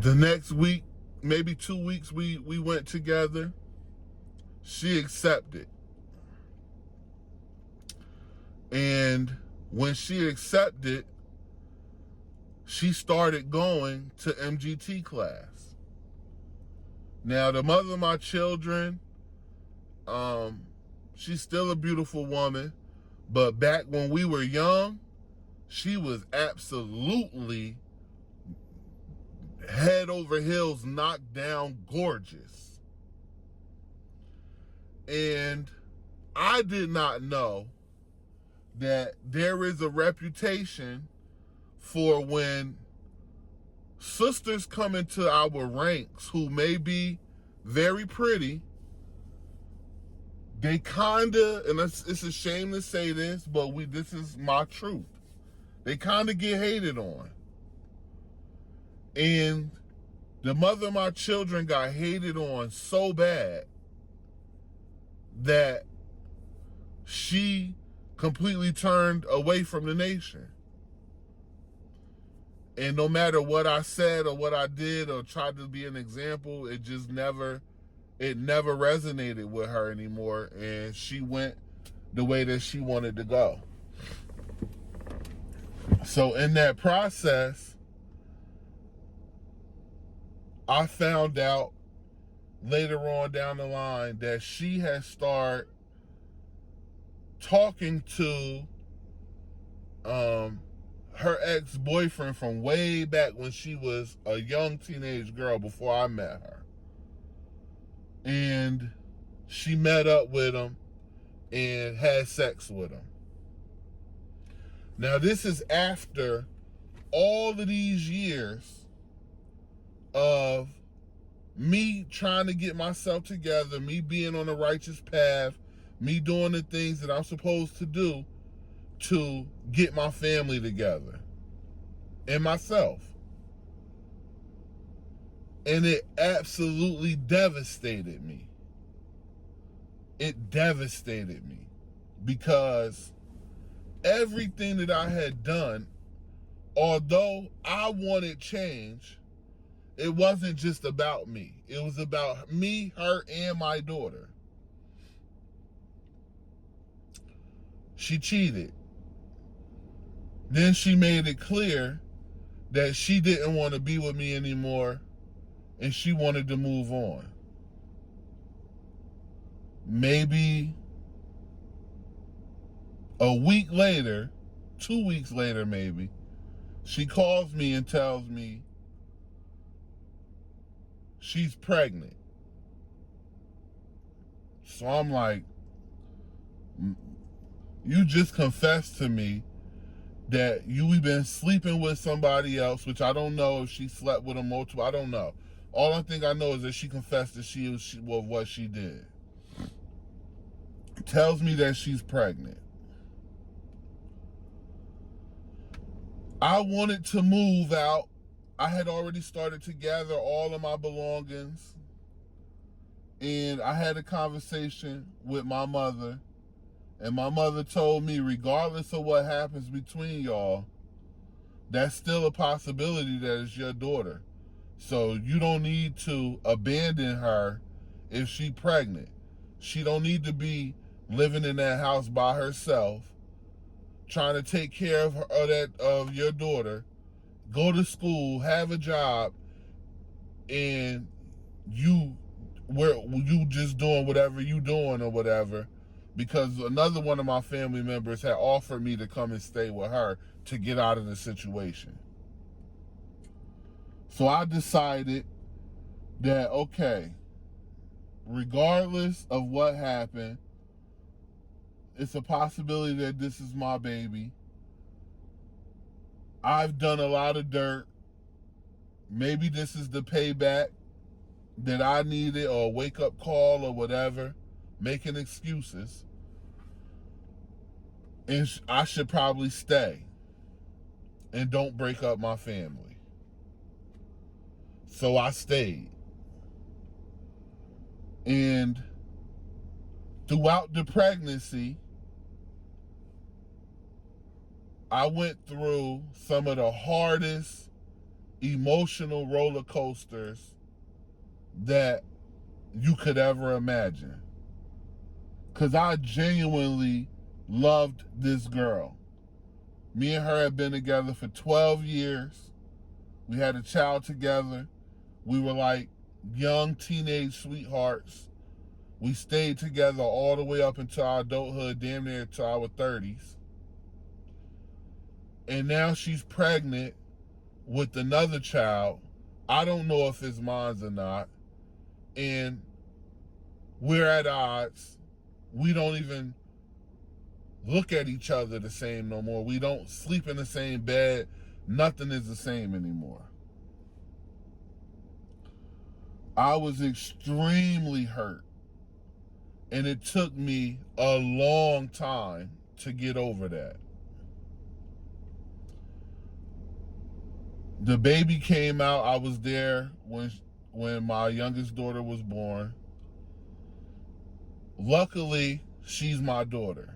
The next week, maybe 2 weeks, we went together. She accepted. And when she accepted, she started going to MGT class. Now, the mother of my children, she's still a beautiful woman, but back when we were young, she was absolutely head over heels, knocked down, gorgeous. And I did not know that there is a reputation for when sisters come into our ranks who may be very pretty, they kinda, and it's a shame to say this, but this is my truth. They kinda get hated on. And the mother of my children got hated on so bad that she completely turned away from the nation. And no matter what I said or what I did or tried to be an example, it never resonated with her anymore. And she went the way that she wanted to go. So in that process, I found out later on down the line that she had started talking to her ex-boyfriend from way back when she was a young teenage girl before I met her. And she met up with him and had sex with him. Now, this is after all of these years of me trying to get myself together, me being on a righteous path, me doing the things that I'm supposed to do to get my family together and myself. And it absolutely devastated me. It devastated me because everything that I had done, although I wanted change, it wasn't just about me. It was about me, her, and my daughter. She cheated. Then she made it clear that she didn't want to be with me anymore and she wanted to move on. Maybe a week later, 2 weeks later maybe, she calls me and tells me she's pregnant. So I'm like, you just confessed to me that you've been sleeping with somebody else, which I don't know if she slept with a multiple. I don't know. All I think I know is that she confessed that what she did. Tells me that she's pregnant. I wanted to move out. I had already started to gather all of my belongings. And I had a conversation with my mother. And my mother told me, regardless of what happens between y'all, that's still a possibility that it's your daughter. So you don't need to abandon her if she's pregnant. She don't need to be living in that house by herself, trying to take care of of your daughter, go to school, have a job, and you just doing whatever you doing or whatever, because another one of my family members had offered me to come and stay with her to get out of the situation. So I decided that, okay, regardless of what happened, it's a possibility that this is my baby. I've done a lot of dirt. Maybe this is the payback that I needed, or a wake-up call or whatever, making excuses. And I should probably stay and don't break up my family. So I stayed. And throughout the pregnancy, I went through some of the hardest emotional roller coasters that you could ever imagine. Because I genuinely loved this girl. Me and her had been together for 12 years. We had a child together. We were like young teenage sweethearts. We stayed together all the way up until our adulthood, damn near to our 30s. And now she's pregnant with another child. I don't know if it's mine or not. And we're at odds. We don't even look at each other the same no more. We don't sleep in the same bed. Nothing is the same anymore. I was extremely hurt. And it took me a long time to get over that. The baby came out. I was there when my youngest daughter was born. Luckily, she's my daughter.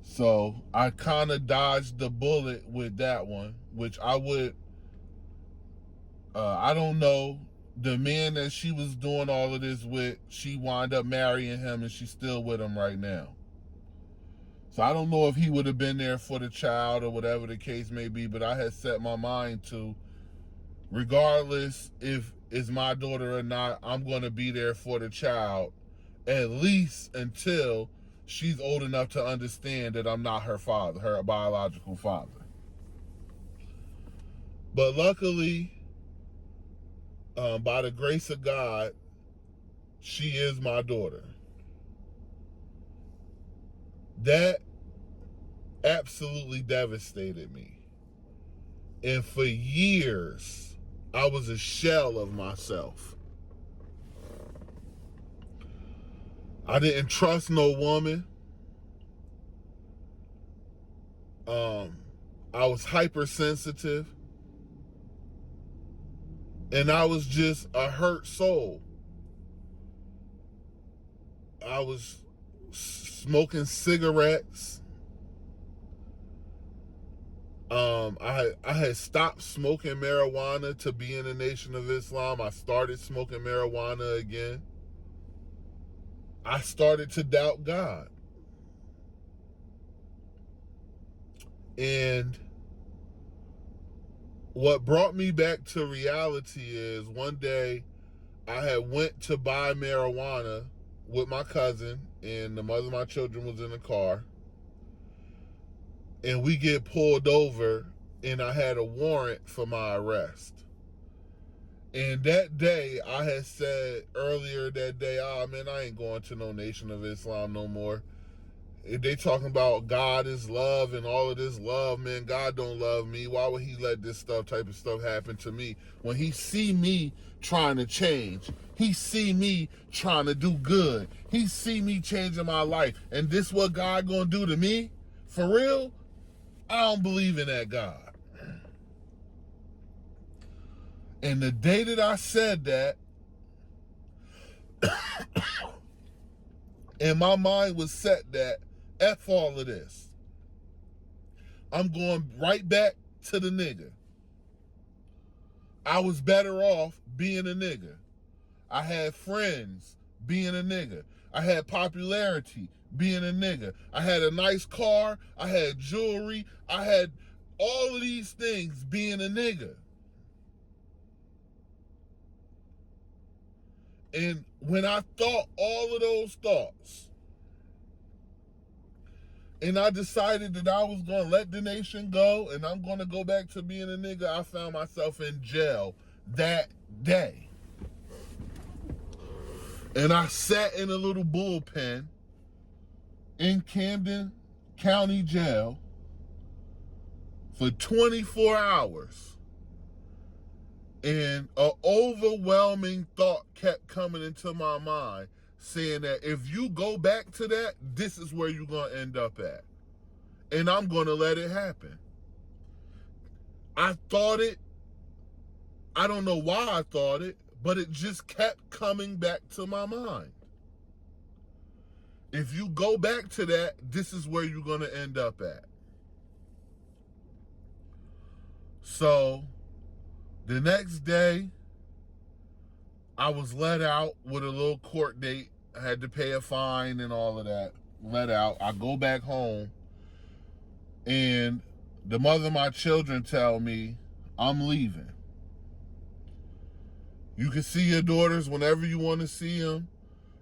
So I kind of dodged the bullet with that one, which I don't know. The man that she was doing all of this with, she wound up marrying him and she's still with him right now. So I don't know if he would have been there for the child or whatever the case may be, but I had set my mind to, regardless if it's my daughter or not, I'm going to be there for the child, at least until she's old enough to understand that I'm not her father, her biological father. But luckily, by the grace of God, she is my daughter. That absolutely devastated me. And for years, I was a shell of myself. I didn't trust no woman. I was hypersensitive. And I was just a hurt soul. I was smoking cigarettes. I had stopped smoking marijuana to be in the Nation of Islam. I started smoking marijuana again. I started to doubt God. And what brought me back to reality is one day I had went to buy marijuana with my cousin, and the mother of my children was in the car. And we get pulled over, and I had a warrant for my arrest. And that day, I had said earlier that day, man, I ain't going to no Nation of Islam no more. They talking about God is love and all of this love, man. God don't love me. Why would he let this type of stuff happen to me? When he see me trying to change, he see me trying to do good. He see me changing my life. And this what God gonna do to me? For real? I don't believe in that God. And the day that I said that, and my mind was set that F all of this. I'm going right back to the nigga. I was better off being a nigga. I had friends being a nigga. I had popularity being a nigga. I had a nice car. I had jewelry. I had all of these things being a nigga. And when I thought all of those thoughts, and I decided that I was going to let the nation go and I'm going to go back to being a nigga, I found myself in jail that day. And I sat in a little bullpen in Camden County Jail for 24 hours. And an overwhelming thought kept coming into my mind saying that if you go back to that, this is where you're going to end up at. And I'm going to let it happen. I thought it. I don't know why I thought it, but it just kept coming back to my mind. If you go back to that, this is where you're going to end up at. So the next day, I was let out with a little court date. I had to pay a fine and all of that. Let out. I go back home, and the mother of my children tell me, I'm leaving. You can see your daughters whenever you want to see them.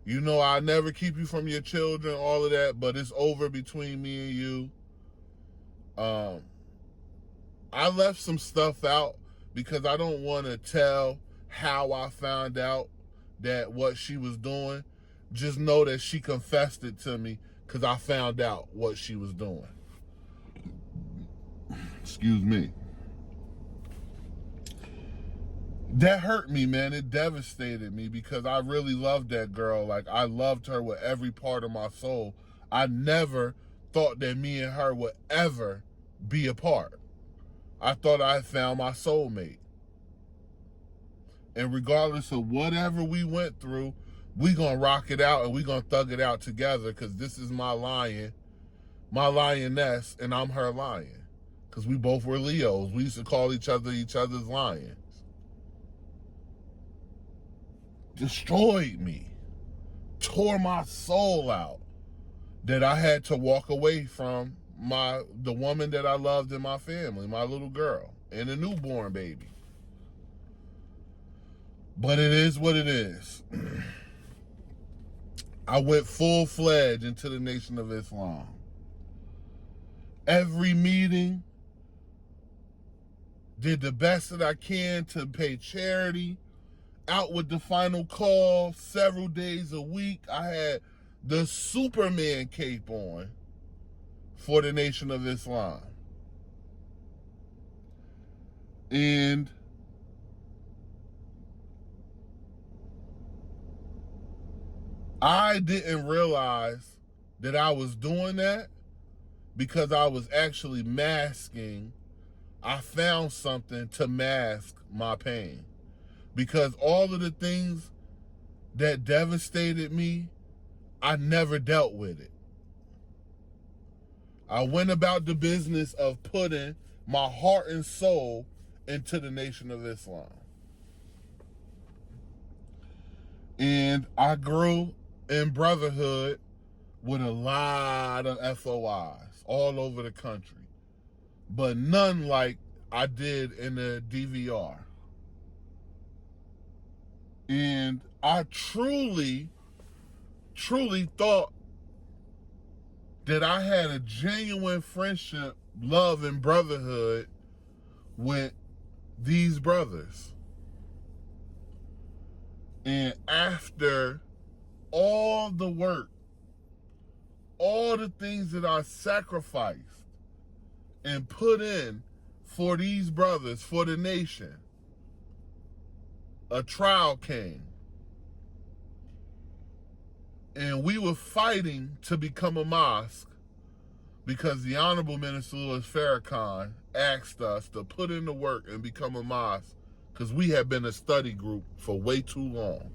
You know I never keep you from your children, all of that, but it's over between me and you. I left some stuff out because I don't want to tell how I found out that what she was doing. Just know that she confessed it to me because I found out what she was doing. Excuse me. That hurt me, man. It devastated me because I really loved that girl. Like, I loved her with every part of my soul. I never thought that me and her would ever be apart. I thought I had found my soulmate. And regardless of whatever we went through, we gonna rock it out and we gonna thug it out together, because this is my lion, my lioness, and I'm her lion. Because we both were Leos. We used to call each other's lions. Destroyed me. Tore my soul out. That I had to walk away from the woman that I loved in my family, my little girl, and a newborn baby. But it is what it is. I went full-fledged into the Nation of Islam. Every meeting, did the best that I can to pay charity. Out with the final call several days a week. I had the Superman cape on for the Nation of Islam. And I didn't realize that I was doing that because I was actually masking. I found something to mask my pain. Because all of the things that devastated me, I never dealt with it. I went about the business of putting my heart and soul into the Nation of Islam. And I grew in brotherhood with a lot of FOIs all over the country, but none like I did in the DVR. And I truly thought that I had a genuine friendship, love, and brotherhood with these brothers. And after all the work, all the things that I sacrificed and put in for these brothers, for the nation, a trial came. And we were fighting to become a mosque because the Honorable Minister Louis Farrakhan asked us to put in the work and become a mosque because we had been a study group for way too long.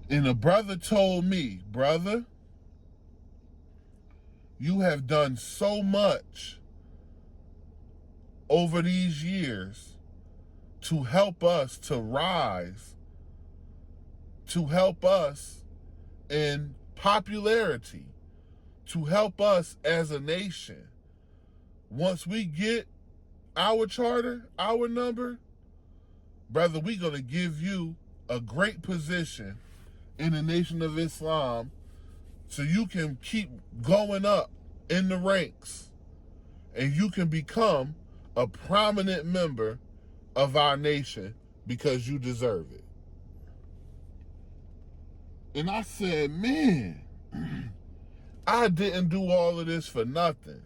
And a brother told me, brother, you have done so much over these years to help us to rise, to help us in popularity, to help us as a nation. Once we get our charter, our number, brother, we're going to give you a great position in the Nation of Islam so you can keep going up in the ranks and you can become a prominent member of our nation because you deserve it. And I said, man, I didn't do all of this for nothing.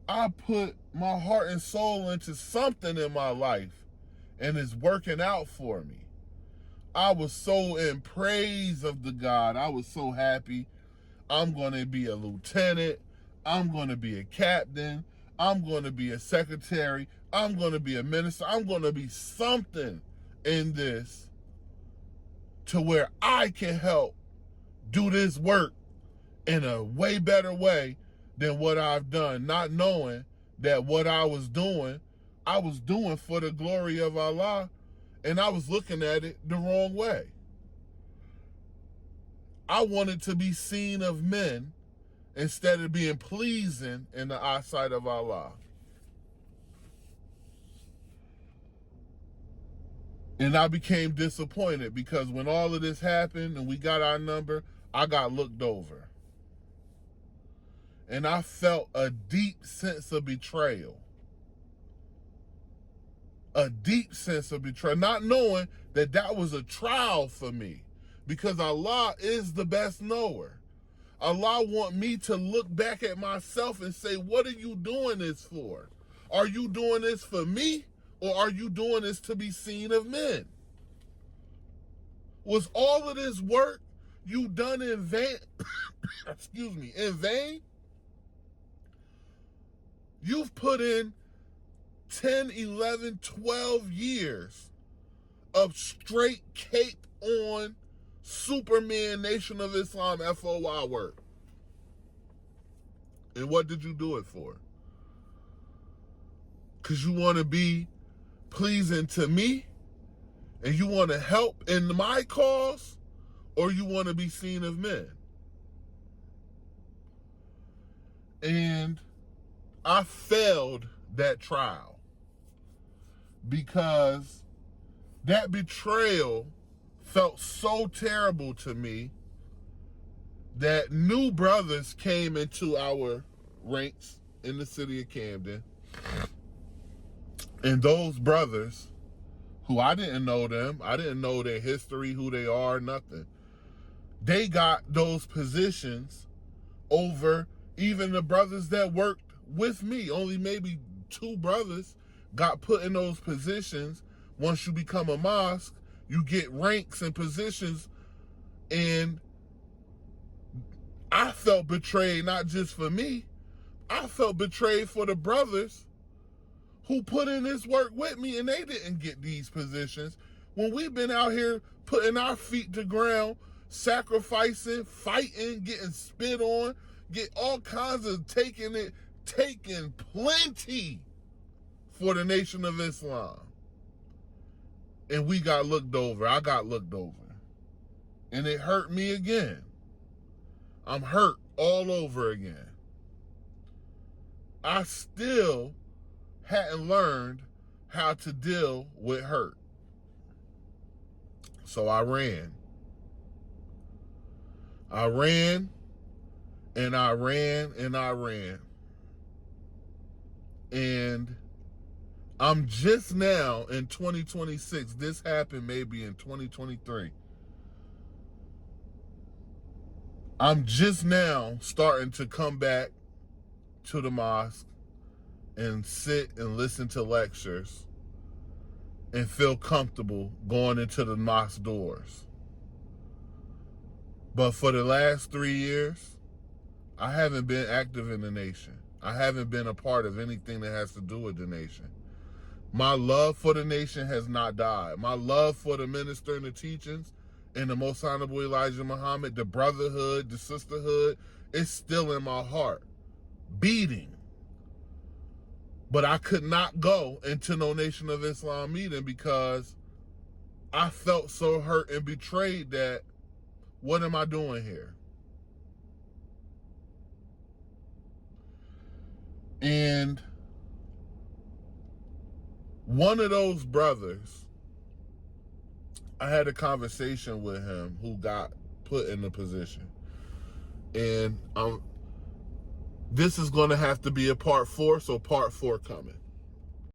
I put my heart and soul into something in my life and it's working out for me. I was so in praise of the God. I was so happy. I'm going to be a lieutenant. I'm going to be a captain. I'm going to be a secretary. I'm going to be a minister. I'm going to be something in this to where I can help do this work in a way better way than what I've done, not knowing that what I was doing for the glory of Allah, and I was looking at it the wrong way. I wanted to be seen of men instead of being pleasing in the eyesight of Allah. And I became disappointed because when all of this happened and we got our number, I got looked over. And I felt a deep sense of betrayal. A deep sense of betrayal, not knowing that that was a trial for me, because Allah is the best knower. Allah want me to look back at myself and say, what are you doing this for? Are you doing this for me, or are you doing this to be seen of men? Was all of this work you done in vain? Excuse me, in vain? You've put in 10, 11, 12 years of straight cape on Superman Nation of Islam FOI work. And what did you do it for? Because you want to be pleasing to me and you want to help in my cause, or you want to be seen of men? And I failed that trial because that betrayal felt so terrible to me that new brothers came into our ranks in the city of Camden. And those brothers, who I didn't know them, I didn't know their history, who they are, nothing. They got those positions over even the brothers that worked with me. Only maybe 2 brothers got put in those positions. Once you become a mosque, you get ranks and positions. And I felt betrayed, not just for me. I felt betrayed for the brothers who put in this work with me and they didn't get these positions. When we've been out here putting our feet to ground, sacrificing, fighting, getting spit on, get all kinds of taking plenty for the Nation of Islam. And we got looked over. I got looked over. And it hurt me again. I'm hurt all over again. I still hadn't learned how to deal with hurt. So I ran. I ran and I ran and I ran. And I'm just now in 2026. This happened maybe in 2023. I'm just now starting to come back to the mosque and sit and listen to lectures and feel comfortable going into the mosque doors. But for the last 3 years, I haven't been active in the nation. I haven't been a part of anything that has to do with the nation. My love for the nation has not died. My love for the minister and the teachings and the Most Honorable Elijah Muhammad, the brotherhood, the sisterhood, is still in my heart, beating. But I could not go into no Nation of Islam meeting because I felt so hurt and betrayed that, what am I doing here? And one of those brothers, I had a conversation with him who got put in the position. And this is going to have to be a part 4, so part 4 coming.